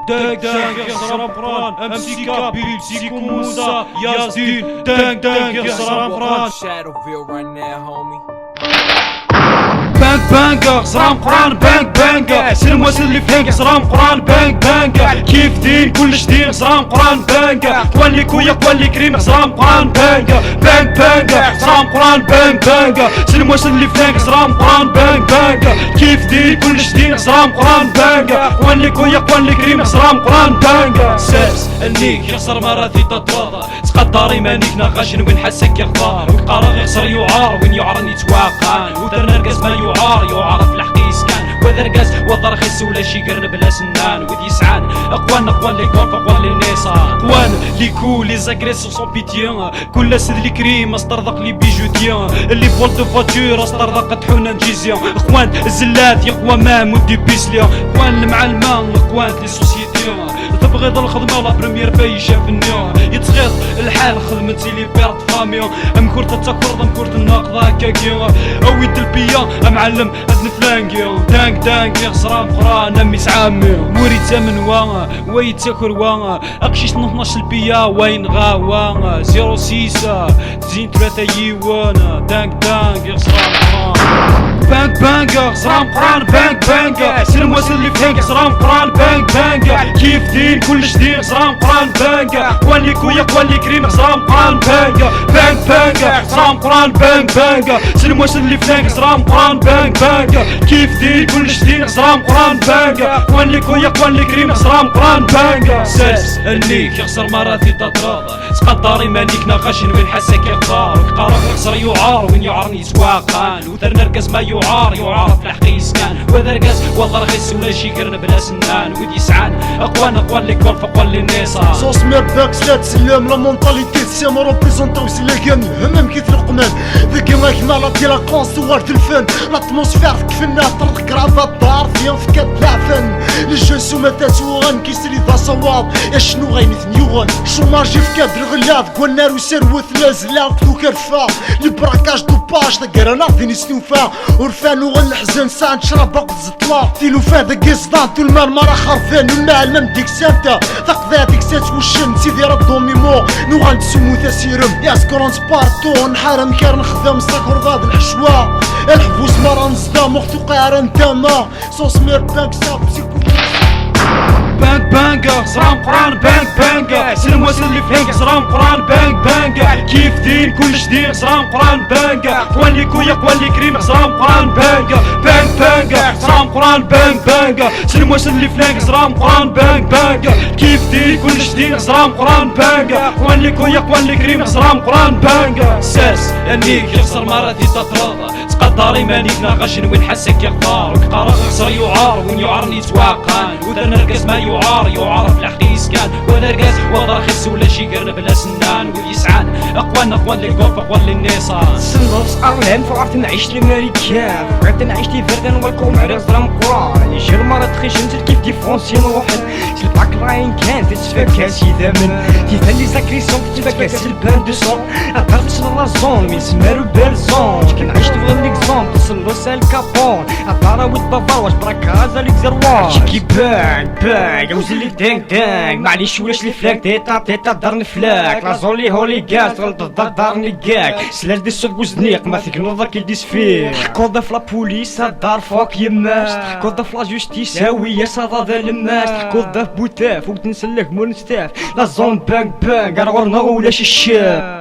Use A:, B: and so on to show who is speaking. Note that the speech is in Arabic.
A: دانك دانك يا سلام قران امسيكا بيبسيكو موسى ياسين دانك دانك يا سلام قران
B: Shadowville right now, homie.
A: بانك بانكا صرام قران بانك بانكا سلم واسل اللي فهمك صرام قران بانك بانكا كيف دين كلش دين صرام قران بانكا قوالي كويا قوالي كريم صرام قران بانكا بانك بانكا صرام قران بانك بانكا سلم واسل اللي فهمك صرام قران بانك بانكا كيف دين كلش دين صرام قران بانكا قوالي كويا قوالي كريم صرام قران بانكا سابس انيك يخسر مراتي تتواضع تقدري مانيك ناقاش وين حسك يغدار وقرار يخسر يعار وين يعرني توقعان ودرنا رقاس ما يعرف الحق يسكن وذا رقاس وضر خس ولا شي قرن بلا سنان وذي يسعان اقوان لي كون فقوان لي نيسان اقوان لي كول لي زاغريسيف سون بيتيان كل سد لي كريم استرضق لي بيجوتيان اللي فول دو فاتور استرضق طحونا نجيزيان اخوان الزلات يا اخوان ما مودي بيسليان اخوان المعلمان اخوان لي سوسيتيان تبغيض الخدمه لا بريمير باي شافني يتغيط الحال خدمتي لي بيرت فاميون ام كورت تاكورد ام كورت الناقضه كاكيا اويت البيا معلم اذن فلانكي دانك دانك يا خسران قران امي سعامي موري تامن وانا ويت تاكر وانا اقشيش 12 البيا وين غاوانا 06 زين 3 يوان دانك دانك يا خسران قران بانك بانكا خسران قران بانك بانكا سلم واسل اللي فهمك خسران قران بانك بانكا كيف دين كلش دين خسران قران بانكا قوالي كويا قوالي كريم خسران قران بانكا بانك بانكا خسران قران بانك بانكا سلم واسل اللي فهمك خسران قران بانك بانكا كيف دين كلش دين خسران قران بانكا قوالي كويا قوالي كريم خسران قران بانكا ساس انيك يخسر مراتي تتراضى تقدري مانيك ناقاش وين حسك يختار وقرار يخسر يعار وين يعرني يتواقان وثرنا رقاس ما يعرف الحق يسكن وذا رقاس والله رخيص ولا شي قرن بلا سنان وذي يسعان اقوان لي كون فقوان لي نيسان
C: صوص ميرداك سلا تسلم لا مونطاليتي تسيما روبريزونطاو سي لاكان همام كيف القمان ذاك ما كمال ديال لاكونس سوارت الفن لاتموسفير كفنا طرق كرافا الدار فيان فكات العفن لي جو سوما تاتوغان كيسري ذا صواب يا شنو غينث نيوغان شوماجي في كادر غلاف كون نار وسروث لازلا كتو كرفا لي براكاج دو باج دا كرانا ديني سنوفا ورفان وغنحزن ساعة نشرب باقد زطلا تيلو فان ذا قصدان طول ما المرا خرفان والمعلم ديك سانتا تقضي هاديك سات وشن سيدي ردو ميمو نو غنتسمو تاسيرم يا سكرون سبارتو نحارم كار نخدم ساكور غاد الحشوة الحبوس مرا نصدا مختو قارن تاما صوص مير بانك ساب سيكو
A: بانك بانكا صرام قران بانك بانكا سلم واسل اللي فهمك صرام قران بانك بانكا كيف دين كلش دين صرام قران بانكا قوالي كويا قوالي كريم صرام قران بانكا بانك بانكا صرام قران بانك بانكا سلم واسل اللي فهمك صرام قران بانك بانكا كيف دين كلش دين صرام قران بانكا قوالي كويا قوالي كريم صرام قران بانكا ساس انيك يخسر مراتي تتراضى تقدري مانيك ناقاش وين حسك يختار وقرار يخسر يعار وين يعرني يتواقان وذا رقاس ما يعرف الحق يسكن وذا رقاس وضر خس ولا شي قرن بلا سنان ويسعان اقوان لي كون فقوان لي نيسان
D: سنوس ارلان فعرفت نعيش لماريكان فعرفت نعيش لي فردان والكوم على صرام قران يجي المرض تخيش انت كيف ديفونسي روحك سلباك لاين كان تتسفى كاسي ثمن تيفالي ساكريسون تتسفى كاس البان دو سون اقرب سن لازون مي سمارو بالزون كنعيش تبغى ليكزومبل تصلو سال كابون عطارا ود بافار واش براك هذا ليك زروان شكي بانك وزلك دانك معليش ولاش لي فلاك تيتا دار نفلاك لازون لي هولي كاس غلط دار نكاك سلاش دي سوق وزنيق ما تكنوضا كي ديس فيه تحكوضا في لابوليس دار فوق يماس تحكوضا في لا جوستيس هاوية صادا لماس تحكوضا في بوتاف وتنسلك مونستاف لازون بانك ارغورنا ولاش الشاب